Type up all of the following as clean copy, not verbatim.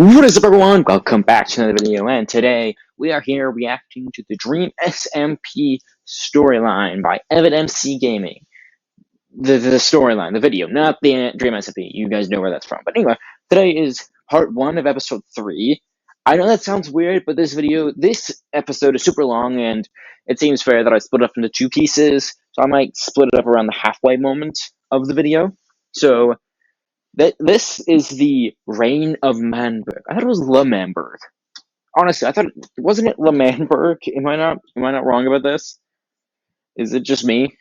What is up, everyone? Welcome back to another video, and today we are here reacting to the Dream SMP storyline by EvanMCGaming. The storyline, the video, not the Dream SMP. You guys know where that's from. But anyway, today is part 1 of episode 3. I know that sounds weird, but this episode is super long, and it seems fair that I split it up into 2 pieces. So I might split it up around the halfway moment of the video. So this is the reign of Manberg. I thought it was Manberg. Honestly, I thought wasn't it Manberg? Am I not wrong about this? Is it just me?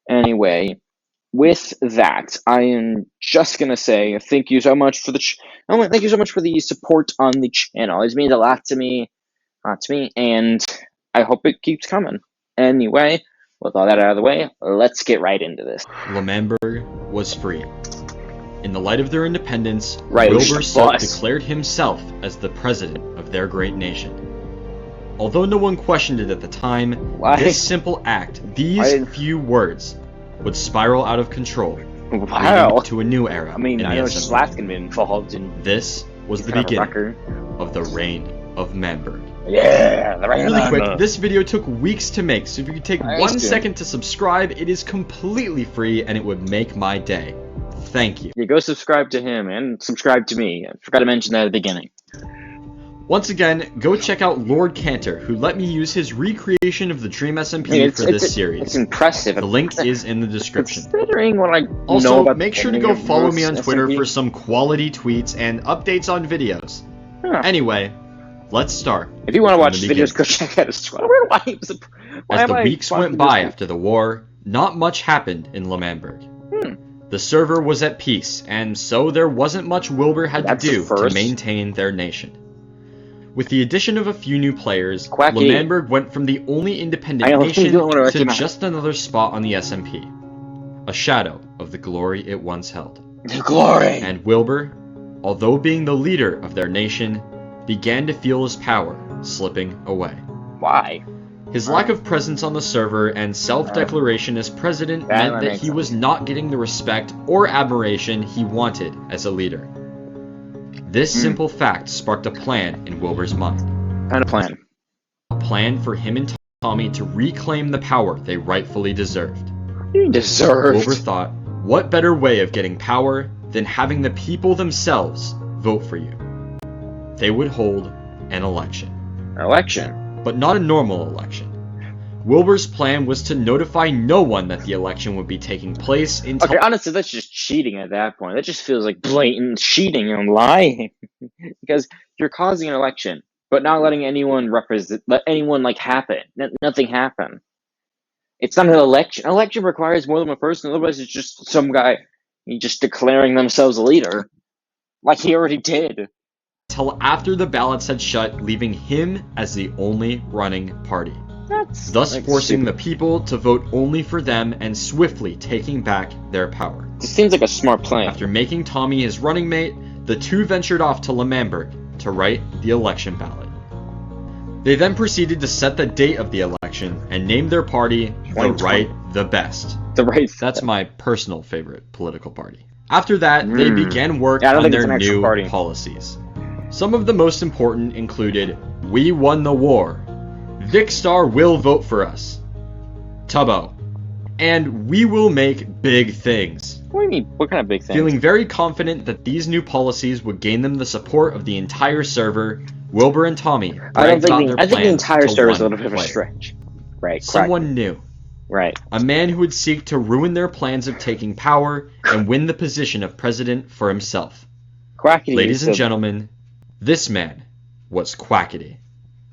Anyway, with that, I am just gonna say thank you so much for thank you so much for the support on the channel. It means a lot to me, and I hope it keeps coming. Anyway, with all that out of the way, let's get right into this. Manberg was free. In the light of their independence, Wilbur self-declared himself as the president of their great nation. Although no one questioned it at the time, this simple act, these few words, would spiral out of control, leading to a new era. I mean, I know Slat's gonna be involved in. This was the beginning of the reign of Manberg. Yeah, the reign of Manberg. Really quick, this video took weeks to make, so if you could take 1 second to subscribe, it is completely free and it would make my day. Thank you. Yeah, go subscribe to him and subscribe to me. I forgot to mention that at the beginning. Once again, go check out Lord Cantor, who let me use his recreation of the Dream SMP for this series. It's impressive. The link is in the description. Considering what I also, know about make sure to go follow me on Twitter for some quality tweets and updates on videos. Huh. Anyway, let's start. If you want to watch videos, go check out his Twitter. As the weeks went by after the war, not much happened in Manberg. The server was at peace, and so there wasn't much Wilbur had to do to maintain their nation. With the addition of a few new players, Manberg went from the only independent nation to just another spot on the SMP. A shadow of the glory it once held. The glory! And Wilbur, although being the leader of their nation, began to feel his power slipping away. Why? His lack of presence on the server and self-declaration as president meant that he was not getting the respect or admiration he wanted as a leader. This simple fact sparked a plan in Wilbur's mind. What kind of plan? A plan for him and Tommy to reclaim the power they rightfully deserved. Wilbur thought, what better way of getting power than having the people themselves vote for you? They would hold an election. An election? But not a normal election. Wilbur's plan was to notify no one that the election would be taking place until... Okay, honestly, that's just cheating at that point. That just feels like blatant cheating and lying. Because you're causing an election, but not letting anyone happen. Nothing happen. It's not an election. An election requires more than one person, otherwise it's just some guy just declaring themselves a leader. Like he already did. Until after the ballots had shut, leaving him as the only running party. Thus forcing the people to vote only for them and swiftly taking back their power. This seems like a smart plan. After making Tommy his running mate, the two ventured off to Manberg to write the election ballot. They then proceeded to set the date of the election and named their party The Right the Best. The Right. That's my personal favorite political party. After that, they began work on their new policies. Some of the most important included, we won the war, Vicstar will vote for us, Tubbo, and we will make big things. What do you mean? What kind of big things? Feeling very confident that these new policies would gain them the support of the entire server, Wilbur and Tommy I think the entire server is a little bit of a stretch. Right. Someone new. Right. A man who would seek to ruin their plans of taking power and win the position of president for himself. Quackity. Ladies and gentlemen, this man was Quackity.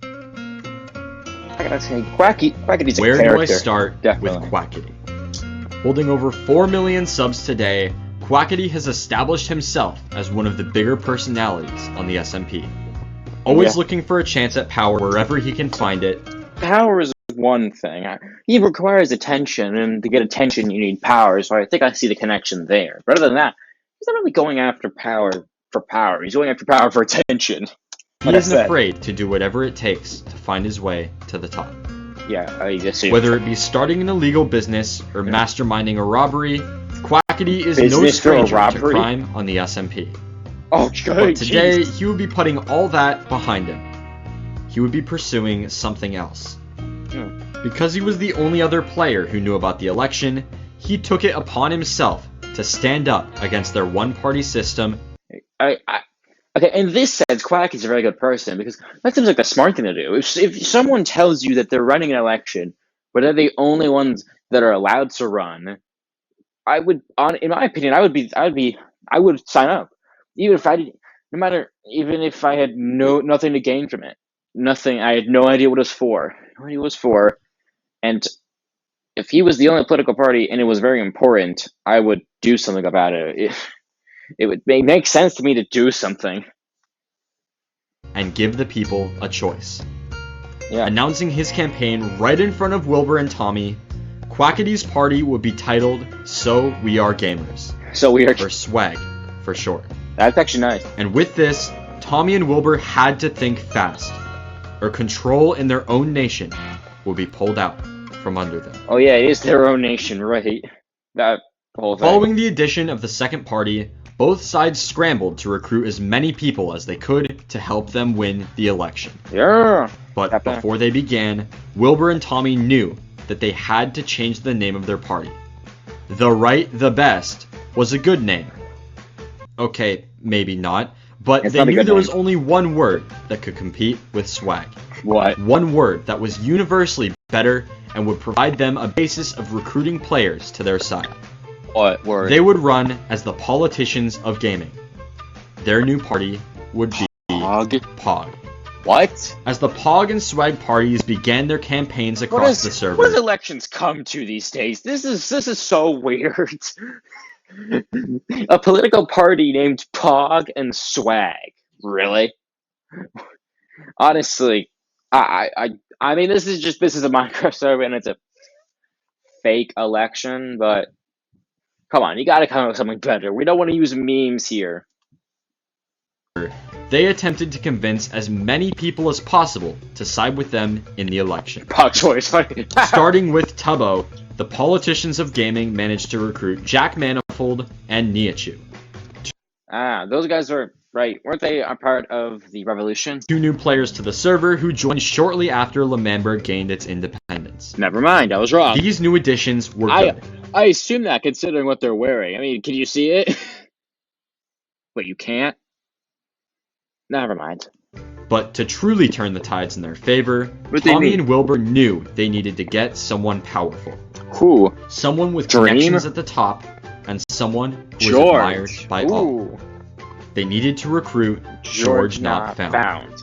I gotta say, Quackity's a character. Where do I start with Quackity? Holding over 4 million subs today, Quackity has established himself as one of the bigger personalities on the SMP. Always looking for a chance at power wherever he can find it. Power is one thing. He requires attention, and to get attention you need power, so I think I see the connection there. But other than that, he's not really going after power for power. He's going after power for attention. He isn't afraid to do whatever it takes to find his way to the top. Yeah, I assume. Whether it be starting an illegal business or masterminding a robbery, Quackity is no stranger to crime on the SMP. Oh, but today, he would be putting all that behind him. He would be pursuing something else. Because he was the only other player who knew about the election, he took it upon himself to stand up against their one-party system. Okay, in this sense, Quack is a very good person, because that seems like the smart thing to do. If someone tells you that they're running an election, but they're the only ones that are allowed to run, in my opinion, I would sign up, even if I had nothing to gain from it, nothing. I had no idea what it was for, and if he was the only political party and it was very important, I would do something about it. It would make sense to me to do something. And give the people a choice. Yeah. Announcing his campaign right in front of Wilbur and Tommy, Quackity's party would be titled So We Are Gamers. So we are. Or SWAG, for short. That's actually nice. And with this, Tommy and Wilbur had to think fast, or control in their own nation would be pulled out from under them. Oh yeah, it is their own nation, right? That whole thing. Following the addition of the second party, both sides scrambled to recruit as many people as they could to help them win the election. Yeah. But before they began, Wilbur and Tommy knew that they had to change the name of their party. The Right the Best was a good name. Okay, maybe not, but they knew there was only one word that could compete with swag. What? One word that was universally better and would provide them a basis of recruiting players to their side. What word? They would run as the politicians of gaming. Their new party would be Pog. What? As the Pog and Swag parties began their campaigns across the server. What does elections come to these days? This is so weird. A political party named Pog and Swag. Really? Honestly, I mean, this is a Minecraft server and it's a fake election, but come on, you gotta come up with something better. We don't want to use memes here. They attempted to convince as many people as possible to side with them in the election. Pog choice. Starting with Tubbo, the politicians of gaming managed to recruit Jack Manifold and Niachu. Those guys were, right, weren't they a part of the revolution? 2 new players to the server who joined shortly after Lemamberg gained its independence. Never mind, I was wrong. These new additions were good. I assume that, considering what they're wearing. I mean, can you see it? Wait, you can't? Never mind. But to truly turn the tides in their favor, Tommy and Wilbur knew they needed to get someone powerful. Who? Someone with connections at the top, and someone who was admired by all. They needed to recruit George Not Found.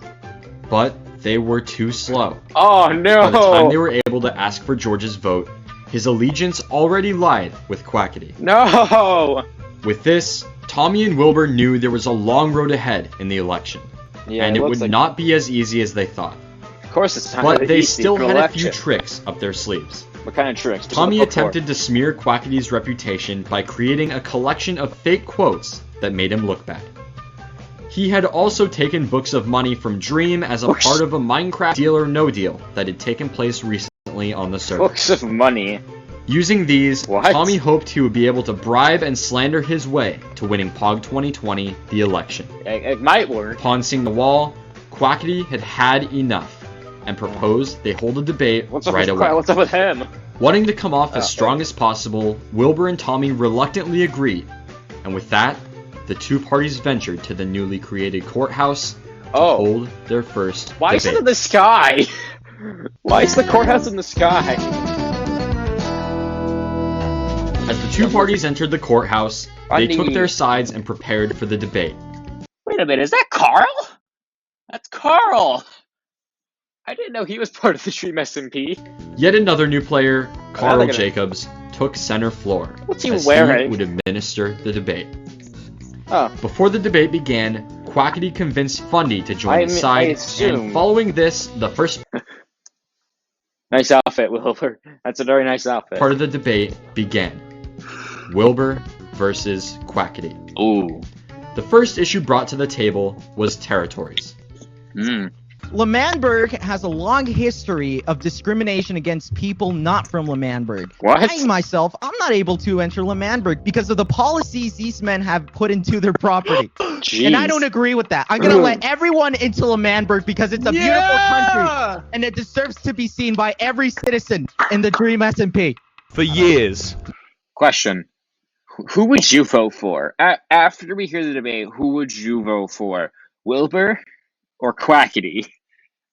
But they were too slow. Oh no! By the time they were able to ask for George's vote, his allegiance already lied with Quackity. No! With this, Tommy and Wilbur knew there was a long road ahead in the election, and it would not be as easy as they thought. Of course it's not. But they still had a few tricks up their sleeves. What kind of tricks? Tommy attempted to smear Quackity's reputation by creating a collection of fake quotes that made him look bad. He had also taken books of money from Dream as a part of a Minecraft Deal or No Deal that had taken place recently on the server. Books of money? Using these, Tommy hoped he would be able to bribe and slander his way to winning Pog 2020, the election. It might work. Upon seeing the wall, Quackity had had enough and proposed they hold a debate right away. What's up with him? Wanting to come off as strong as possible, Wilbur and Tommy reluctantly agreed, and with that, the 2 parties ventured to the newly created courthouse to hold their first debate. Why is it in the sky? Why is the courthouse in the sky? As the 2 parties entered the courthouse, they took their sides and prepared for the debate. Wait a minute, is that Carl? That's Carl! I didn't know he was part of the Dream SMP. Yet another new player, Carl Jacobs, took center floor. What's he wearing? He would administer the debate. Oh. Before the debate began, Quackity convinced Fundy to join his side, and following this, the first nice outfit, Wilbur. That's a very nice outfit. Part of the debate began. Wilbur versus Quackity. Ooh. The first issue brought to the table was territories. L'Manberg has a long history of discrimination against people not from L'Manberg. What? I myself, I'm not able to enter L'Manberg because of the policies these men have put into their property. Jeez. And I don't agree with that. I'm gonna let everyone into L'Manberg because it's a beautiful country and it deserves to be seen by every citizen in the Dream SMP. For years. Question. Who would you vote for? After we hear the debate, who would you vote for? Wilbur or Quackity?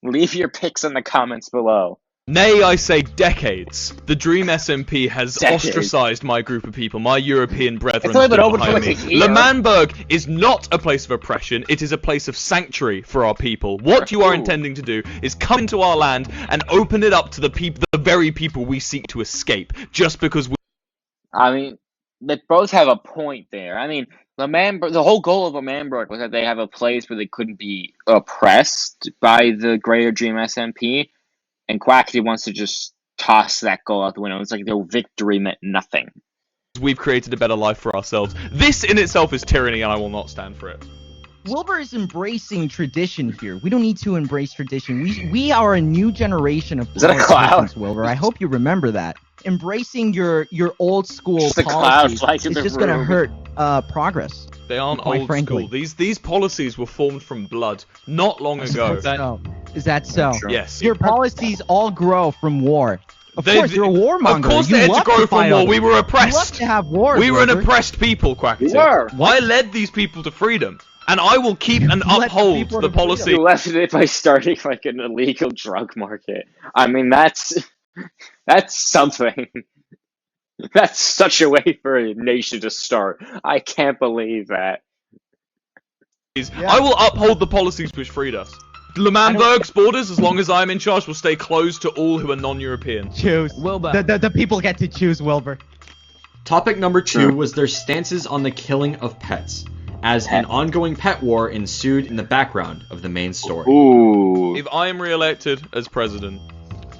Leave your picks in the comments below. Nay, I say decades. The Dream SMP has ostracized my group of people, my European brethren. It's only been over behind me. L'Manberg is not a place of oppression, it is a place of sanctuary for our people. What you are intending to do is come into our land and open it up to the people, the very people we seek to escape, just because we... I mean, they both have a point there. I mean, the whole goal of L'Manberg was that they have a place where they couldn't be oppressed by the greater Dream SMP, and Quackity wants to just toss that goal out the window. It's like their victory meant nothing. We've created a better life for ourselves. This in itself is tyranny, and I will not stand for it. Wilbur is embracing tradition here. We don't need to embrace tradition. We are a new generation of politicians, Wilbur. I hope you remember that. Embracing your old school policies is just going to hurt progress. They aren't old school. These policies were formed from blood not long ago. Is that so? Yes. Your policies all grow from war. Of course, you're a warmonger. Of course they had to grow from war. We were oppressed. You love to have wars, we were an oppressed people, Quackity. I led these people to freedom. And I will keep and uphold the policy. You left it by starting like an illegal drug market. I mean, that's something. That's such a way for a nation to start. I can't believe that. I will uphold the policies which freed us. L'Manberg's borders, as long as I'm in charge, will stay closed to all who are non-European. Choose. Wilbur. The people get to choose, Wilbur. Topic number 2 was their stances on the killing of pets, as an ongoing pet war ensued in the background of the main story. Ooh. If I am re-elected as president,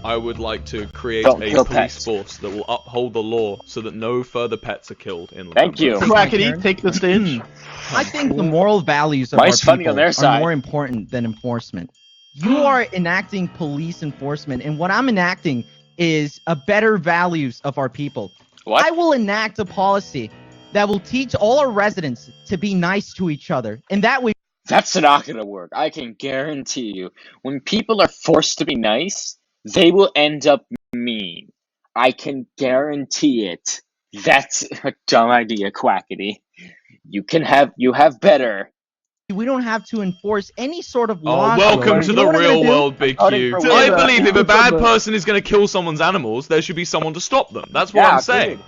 I would like to create a police force that will uphold the law so that no further pets are killed in L'Manberg. Thank you. Quackity, take the stage. I think the moral values of our people are more important than enforcement. You are enacting police enforcement, and what I'm enacting is a better values of our people. What? I will enact a policy that will teach all our residents to be nice to each other, and that way... That's not gonna work. I can guarantee you. When people are forced to be nice, they will end up mean. I can guarantee it. That's a dumb idea, Quackity. You have better. We don't have to enforce any sort of law. Oh, welcome to the real world, Big Q. I believe if a bad person is going to kill someone's animals, there should be someone to stop them. That's what I'm saying.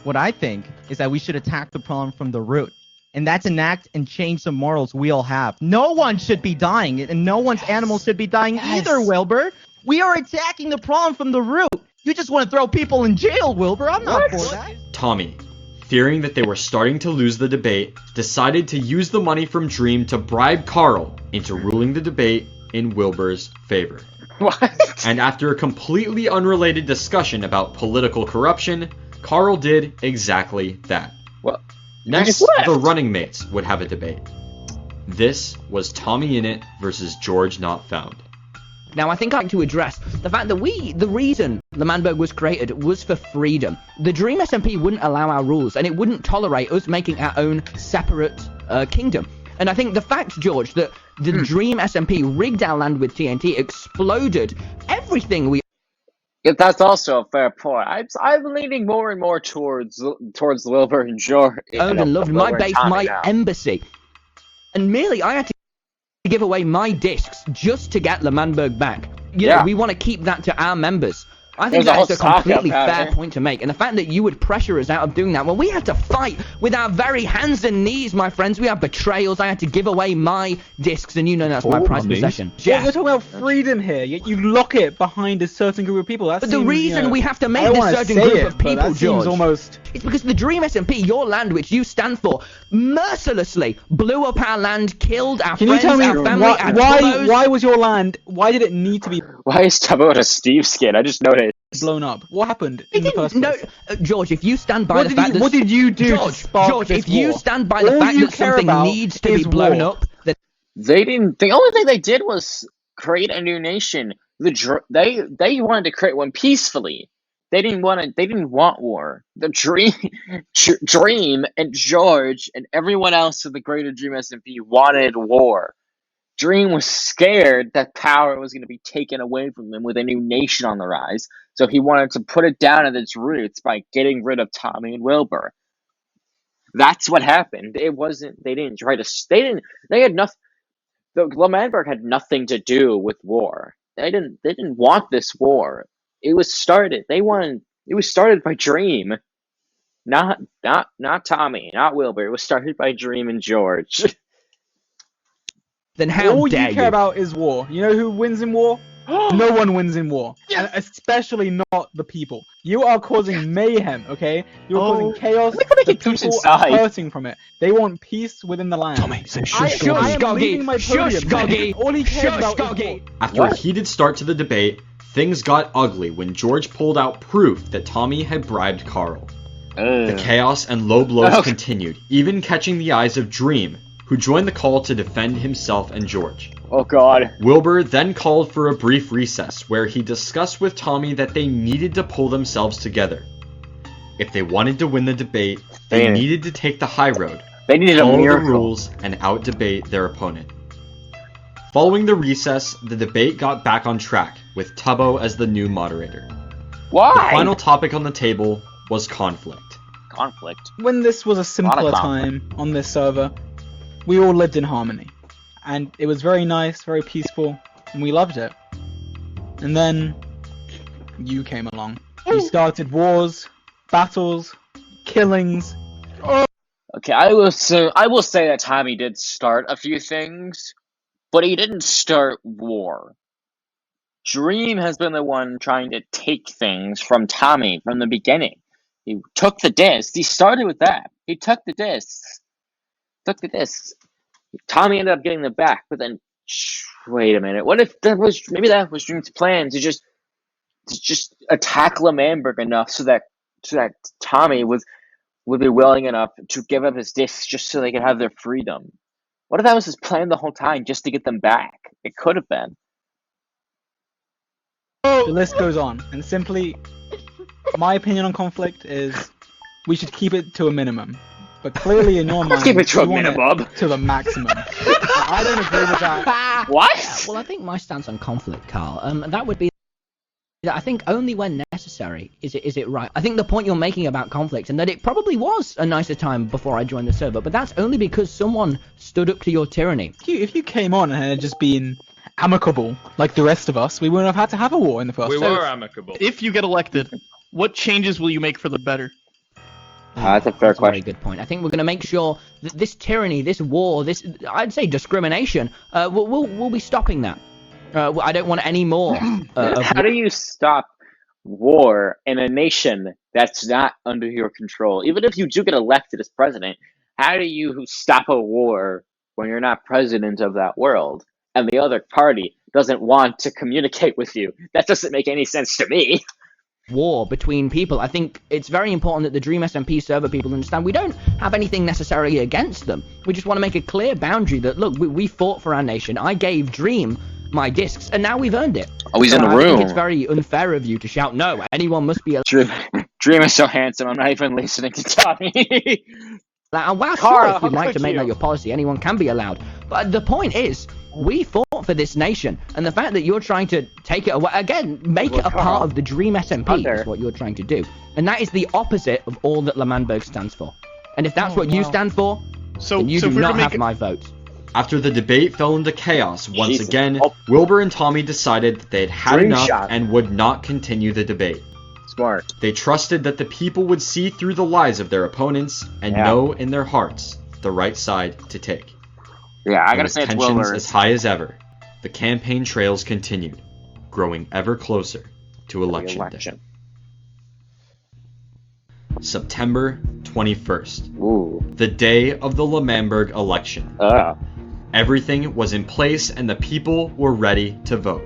What I think is that we should attack the problem from the root. And that's enact and change the morals we all have. No one should be dying, and no one's animals should be dying either, Wilbur. We are attacking the problem from the root. You just want to throw people in jail, Wilbur. I'm not for that. Tommy, fearing that they were starting to lose the debate, decided to use the money from Dream to bribe Carl into ruling the debate in Wilbur's favor. What? And after a completely unrelated discussion about political corruption, Carl did exactly that. Well, next, the running mates would have a debate. This was Tommy Innit versus George Not Found. Now, I think I like to address the fact that the reason L'Manberg was created was for freedom. The Dream SMP wouldn't allow our rules, and it wouldn't tolerate us making our own separate kingdom. And I think the fact, George, that the Dream SMP rigged our land with TNT, exploded everything we... Yeah, that's also a fair point. I'm leaning more and more towards Wilbur and George. Owned and loved my base, my embassy. And merely, I had to give away my discs just to get L'Manberg back. You know, we want to keep that to our members. I think that is a completely fair point to make. And the fact that you would pressure us out of doing that, well, we had to fight with our very hands and knees, my friends. We had betrayals. I had to give away my discs, and you know that's my prized possession. Yeah. We're talking about freedom here, yet you lock it behind a certain group of people. That but the reason we have to make this certain group of people, George, almost... it's because the Dream SMP, your land, which you stand for, mercilessly blew up our land, killed our friends, our family, our Tubbos. Why was your land, why did it need to be... Why is Tubbo a Steve skin? I just noticed. Blown up. What happened in the first place? George, if you stand by the fact that... What did you do George, if you stand by the fact that something needs to be blown up... They didn't... The only thing they did was create a new nation. They wanted to create one peacefully. They didn't want war. The Dream and George and everyone else in the greater Dream SMP wanted war. Dream was scared that power was going to be taken away from him with a new nation on the rise, so he wanted to put it down at its roots by getting rid of Tommy and Wilbur. That's what happened. It wasn't. They didn't try to. They had nothing. The L'Manberg had nothing to do with war. They didn't want this war. It was started. It was started by Dream, not Tommy, not Wilbur. It was started by Dream and George. Then how all dare you care about is war. You know who wins in war? No one wins in war, and especially not the people. You are causing mayhem, okay? You're causing chaos. The people are hurting from it. They want peace within the land. Tommy, say shush, Goggy. Shush, Goggy. All he cares about is After a heated start to the debate, things got ugly when George pulled out proof that Tommy had bribed Carl. The chaos and low blows continued, even catching the eyes of Dream, who joined the call to defend himself and George. Oh god. Wilbur then called for a brief recess where he discussed with Tommy that they needed to pull themselves together. If they wanted to win the debate, they needed to take the high road, they needed follow a miracle. the rules, and out-debate their opponent. Following the recess, the debate got back on track, with Tubbo as the new moderator. Why? The final topic on the table was conflict. Conflict? when this was a simpler time on this server, we all lived in harmony. And it was very nice, very peaceful, and we loved it. And then you came along. You started wars, battles, killings. Okay, I will say that Tommy did start a few things, but he didn't start war. Dream has been the one trying to take things from Tommy from the beginning. He took the discs. He started with that. He took the discs. Tommy ended up getting them back, but then wait a minute. What if maybe that was Dream's plan to just attack L'Manberg enough so that Tommy would be willing enough to give up his discs just so they could have their freedom. What if that was his plan the whole time, just to get them back? It could have been. The list goes on, and simply, my opinion on conflict is we should keep it to a minimum. But clearly, in your mind, keep it to a you want minimum. it to the maximum. I don't agree with that. What? Well, I think my stance on conflict, Carl, that would be that I think only when necessary is it right. I think the point you're making about conflict, and that it probably was a nicer time before I joined the server, but that's only because someone stood up to your tyranny. If you came on and had just been amicable like the rest of us, we wouldn't have had to have a war in the first place. We were amicable. If you get elected, what changes will you make for the better? That's a fair question. Very good point. I think we're going to make sure that this tyranny, this war, this, I'd say discrimination, we'll be stopping that. I don't want any more. How do you stop war in a nation that's not under your control? Even if you do get elected as president, how do you stop a war when you're not president of that world and the other party doesn't want to communicate with you? That doesn't make any sense to me. War between people. I think it's very important that the Dream SMP server people understand we don't have anything necessarily against them. We just want to make a clear boundary that, look, we fought for our nation. I gave Dream my discs, and now we've earned it. Oh, he's in the I room. think it's very unfair of you to shout, no, anyone must be... Dream is so handsome, I'm not even listening to Tommy. Well, Carl, sure, if you'd like to make you? that your policy, anyone can be allowed. But the point is, we fought for this nation, and the fact that you're trying to take it away, again, make it a part of the Dream SMP is what you're trying to do. And that is the opposite of all that L'Manberg stands for. And if that's what you stand for, then you do not have my vote. After the debate fell into chaos once again, Wilbur and Tommy decided that they had Dream enough shot. and would not continue the debate. Smart. They trusted that the people would see through the lies of their opponents and know in their hearts the right side to take. Yeah, I And gotta with say it's tensions Wilbur. as high as ever, the campaign trails continued, growing ever closer to election day. September 21st, Ooh. the day of the L'Manberg election. Everything was in place and the people were ready to vote.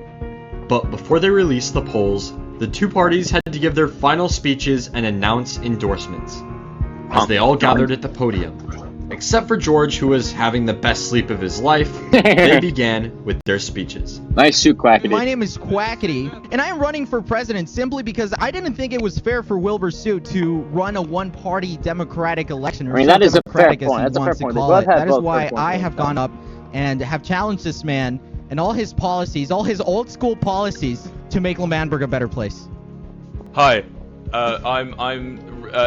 But before they released the polls, the two parties had to give their final speeches and announce endorsements. As they all gathered at the podium, Except for George, who was having the best sleep of his life, they began with their speeches. Nice suit, Quackity. My name is Quackity, and I am running for president simply because I didn't think it was fair for Wilbur Soot to run a one-party democratic election. Or that is a fair democratic, point. as he That's a fair wants to point. call They it. both had That is both why fair points. I have gone up and have challenged this man and all his policies, all his old-school policies, to make L'Manberg a better place. Hi, I'm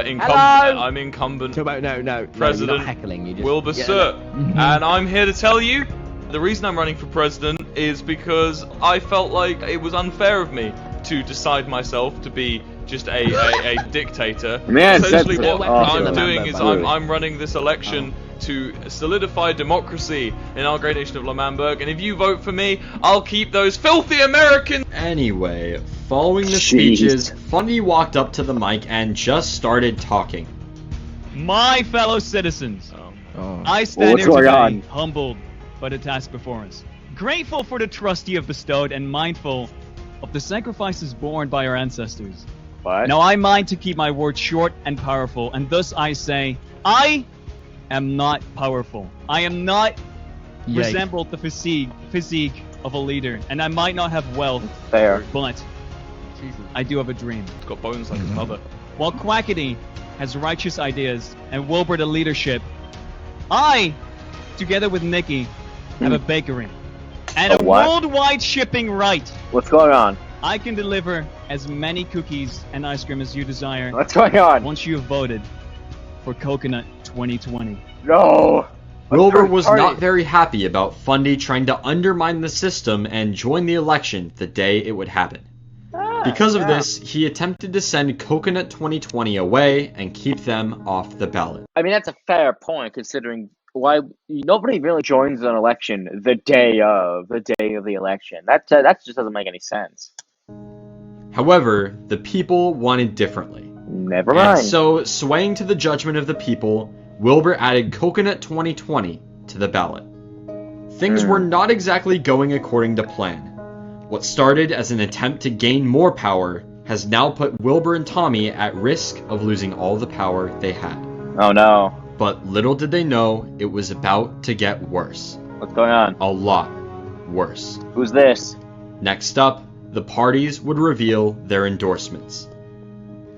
incumbent No, President you're not heckling, you just... Wilbur Soot, and I'm here to tell you the reason I'm running for president is because I felt like it was unfair of me to decide myself to be just a dictator. Man, essentially, that's what it. I'm Oh, doing is absolutely. I'm running this election to solidify democracy in our great nation of L'Manberg, and if you vote for me, I'll keep those filthy Americans. Anyway, following the Jeez. speeches, Fundy walked up to the mic and just started talking. My fellow citizens, Oh. I stand What's here going today on? humbled by the task before us, grateful for the trust you have bestowed and mindful of the sacrifices borne by our ancestors. What? Now I mind to keep my words short and powerful, and thus I say, I am not powerful. I am not Yikes. resembled the physique of a leader, and I might not have wealth, Fair. but I do have a dream. He's got bones like his mother. While Quackity has righteous ideas and Wilbur the leadership, I, together with Nikki, have a bakery and A a what? worldwide shipping right. What's going on? I can deliver as many cookies and ice cream as you desire What's going on? once you have voted for Coconut 2020. No. Wilbur was Party. not very happy about Fundy trying to undermine the system and join the election the day it would happen. Because of this, he attempted to send Coconut 2020 away and keep them off the ballot. I mean, that's a fair point considering why nobody really joins an election the day of the election. That just doesn't make any sense. However, the people wanted differently. Never And mind. so, swaying to the judgment of the people, Wilbur added Coconut 2020 to the ballot. Things were not exactly going according to plan. What started as an attempt to gain more power has now put Wilbur and Tommy at risk of losing all the power they had. Oh no. But little did they know it was about to get worse. What's going on? A lot worse. Who's this? Next up, the parties would reveal their endorsements.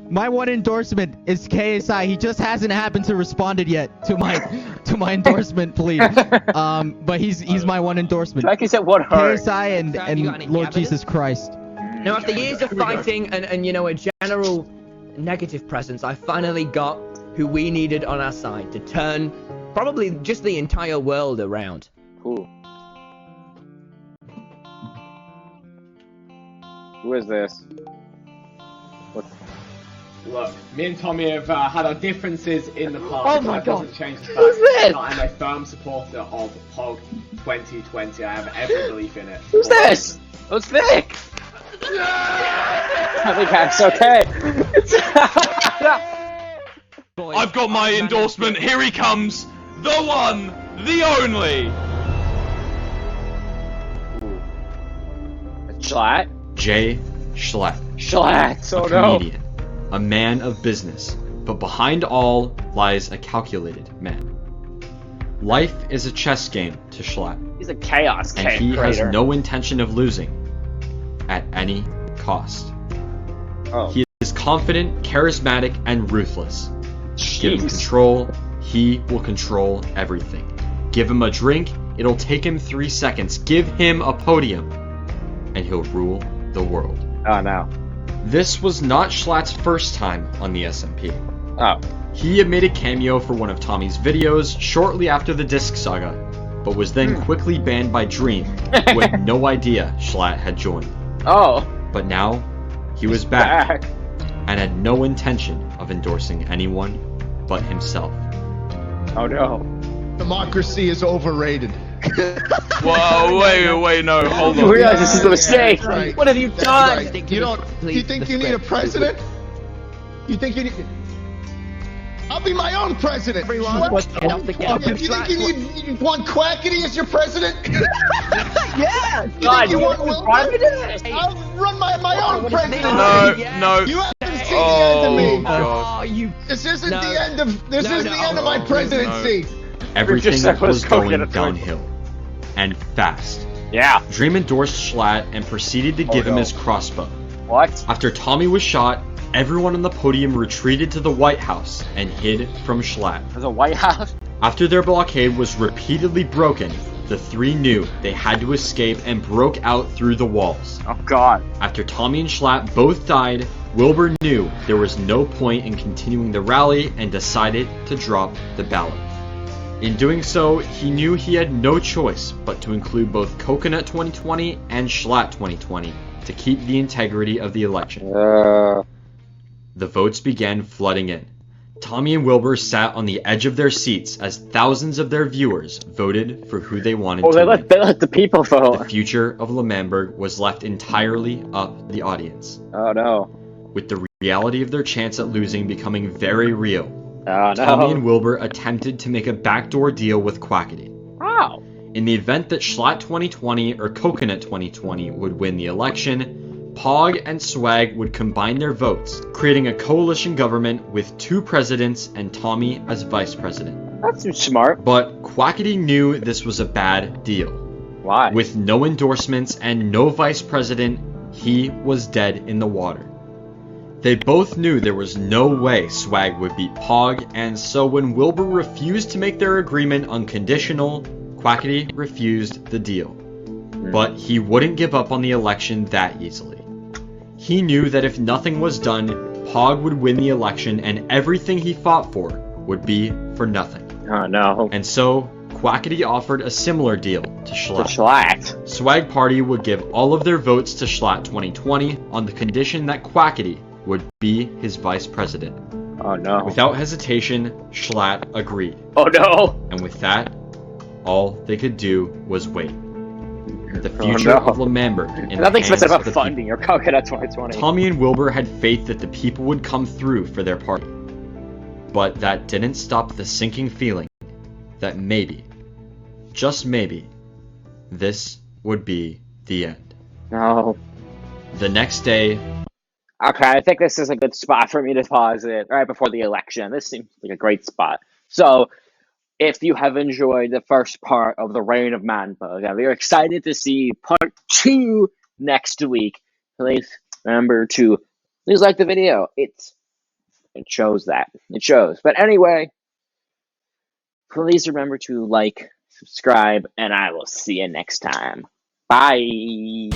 My one endorsement is KSI. He just hasn't happened to responded yet to my endorsement plea. But he's my one endorsement. Jackie said what hurt? KSI You got any and Lord evidence? Jesus Christ. Now, after years of fighting and you know, a general negative presence, I finally got who we needed on our side to turn probably just the entire world around. Who? Who is this? Look, me and Tommy have had our differences in the past. Oh my that God. doesn't change the fact Who's this? that I'm a firm supporter of POG 2020. I have every belief in it. Who's this? Who's Vic? I think that's okay. I've got my endorsement. Here he comes, the one, the only. Schlatt? Jay Schlatt. Schlatt. A Oh no. comedian, a man of business, but behind all lies a calculated man. Life is a chess game to Schlatt, He's a chaos and he has creator. no intention of losing at any cost. Oh. He is confident, charismatic, and ruthless. Give him Jeez. control, he will control everything. Give him a drink, it'll take him 3 seconds. Give him a podium, and he'll rule the world. Oh no. This was not Schlatt's first time on the SMP. Oh. He had made a cameo for one of Tommy's videos shortly after the Disc Saga, but was then quickly banned by Dream, who had no idea Schlatt had joined. Oh. But now, he was back, and had no intention of endorsing anyone but himself. Oh no. Democracy is overrated. Whoa, wait, no, hold You on. realize this is a mistake. That's right. What have you That's done? right. You don't. You think you need a president? You think you need? I'll be my own president. Everyone, What? get off the couch. You think you want Quackity as your president? Yeah. You think you want Wilbur? I'll run my own president. No. You haven't seen the end of me. God. Oh, you. This isn't No. the end of. This No, is no. the end of my presidency. everything was going downhill. And fast. Yeah. Dream endorsed Schlatt and proceeded to give him his crossbow. What? After Tommy was shot, everyone on the podium retreated to the White House and hid from Schlatt. There's a White House? After their blockade was repeatedly broken, the three knew they had to escape and broke out through the walls. Oh god. After Tommy and Schlatt both died, Wilbur knew there was no point in continuing the rally and decided to drop the ballot. In doing so, he knew he had no choice but to include both Coconut 2020 and Schlatt 2020 to keep the integrity of the election. The votes began flooding in. Tommy and Wilbur sat on the edge of their seats as thousands of their viewers voted for who they wanted to win. They let the people vote. The future of L'Manberg was left entirely up the audience. Oh no. With the reality of their chance at losing becoming very real, oh, no. Tommy and Wilbur attempted to make a backdoor deal with Quackity. Wow. In the event that Schlatt 2020 or Coconut 2020 would win the election, Pog and Swag would combine their votes, creating a coalition government with 2 presidents and Tommy as vice president. That seems smart. But Quackity knew this was a bad deal. Why? With no endorsements and no vice president, he was dead in the water. They both knew there was no way Swag would beat Pog, and so when Wilbur refused to make their agreement unconditional, Quackity refused the deal. But he wouldn't give up on the election that easily. He knew that if nothing was done, Pog would win the election and everything he fought for would be for nothing. Oh no. And so, Quackity offered a similar deal to Schlatt. Schlatt. Swag Party would give all of their votes to Schlatt 2020 on the condition that Quackity would be his vice president. Oh no. Without hesitation, Schlatt agreed. Oh no. And with that, all they could do was wait. The future of L'Manberg in Nothing the hands specific of about the funding or Coconut 2020. Tommy and Wilbur had faith that the people would come through for their party. But that didn't stop the sinking feeling that maybe, just maybe, this would be the end. No. The next day... Okay, I think this is a good spot for me to pause it right before the election. This seems like a great spot. So, if you have enjoyed the first part of the Reign of Manbug, and you're excited to see part 2 next week, please remember to please like the video. It shows that. It shows. But anyway, please remember to like, subscribe, and I will see you next time. Bye!